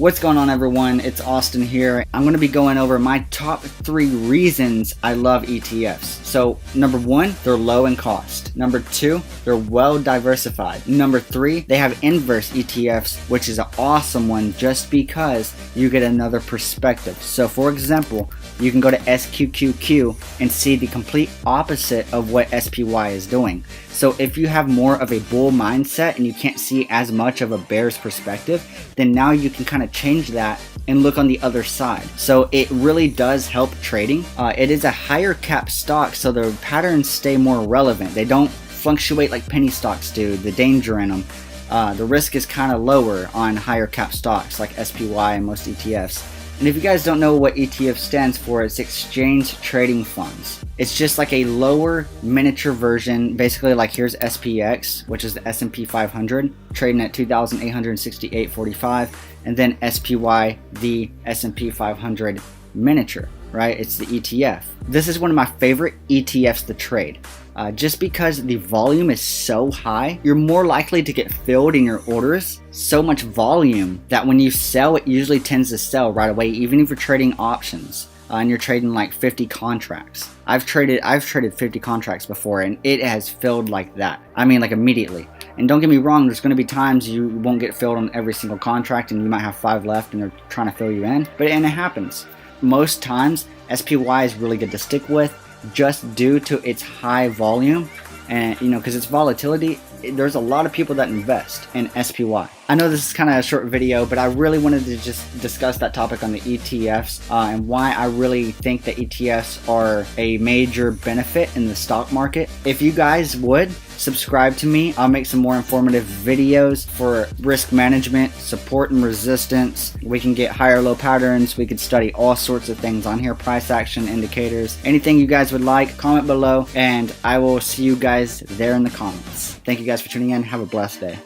What's going on, everyone? It's Austin here. I'm going to be going over my top 3 reasons I love ETFs. So number 1, they're low in cost. Number 2, they're well diversified. Number 3, they have inverse ETFs, which is an awesome one just because you get another perspective. So for example, you can go to SQQQ and see the complete opposite of what SPY is doing. So if you have more of a bull mindset and you can't see as much of a bear's perspective, then now you can kind of change that and look on the other side. So it really does help trading. It is a higher cap stock, so the patterns stay more relevant. They don't fluctuate like penny stocks do, the danger in them. The risk is kind of lower on higher cap stocks like SPY and most ETFs. And if you guys don't know what ETF stands for, it's Exchange Trading Funds. It's just like a lower miniature version, basically like here's SPX, which is the S&P 500, trading at 2,868.45, and then SPY, the S&P 500 miniature, right? It's the ETF. This is one of my favorite ETFs to trade. Just because the volume is so high, you're more likely to get filled in your orders. So much volume that when you sell, it usually tends to sell right away, even if you're trading options and you're trading like 50 contracts. I've traded 50 contracts before and it has filled like that. I mean, like immediately. And don't get me wrong, there's going to be times you won't get filled on every single contract and you might have 5 left and they're trying to fill you in. And it happens. Most times, SPY is really good to stick with, just due to its high volume, and because its volatility. There's a lot of people that invest in SPY. I know this is kind of a short video, but I really wanted to just discuss that topic on the ETFs and why I really think that ETFs are a major benefit in the stock market. If you guys would subscribe to me, I'll make some more informative videos for risk management, support and resistance. We can get higher low patterns. We could study all sorts of things on here, price action indicators, anything you guys would like, comment below, and I will see you guys there in the comments. Thank you guys for tuning in. Have a blessed day.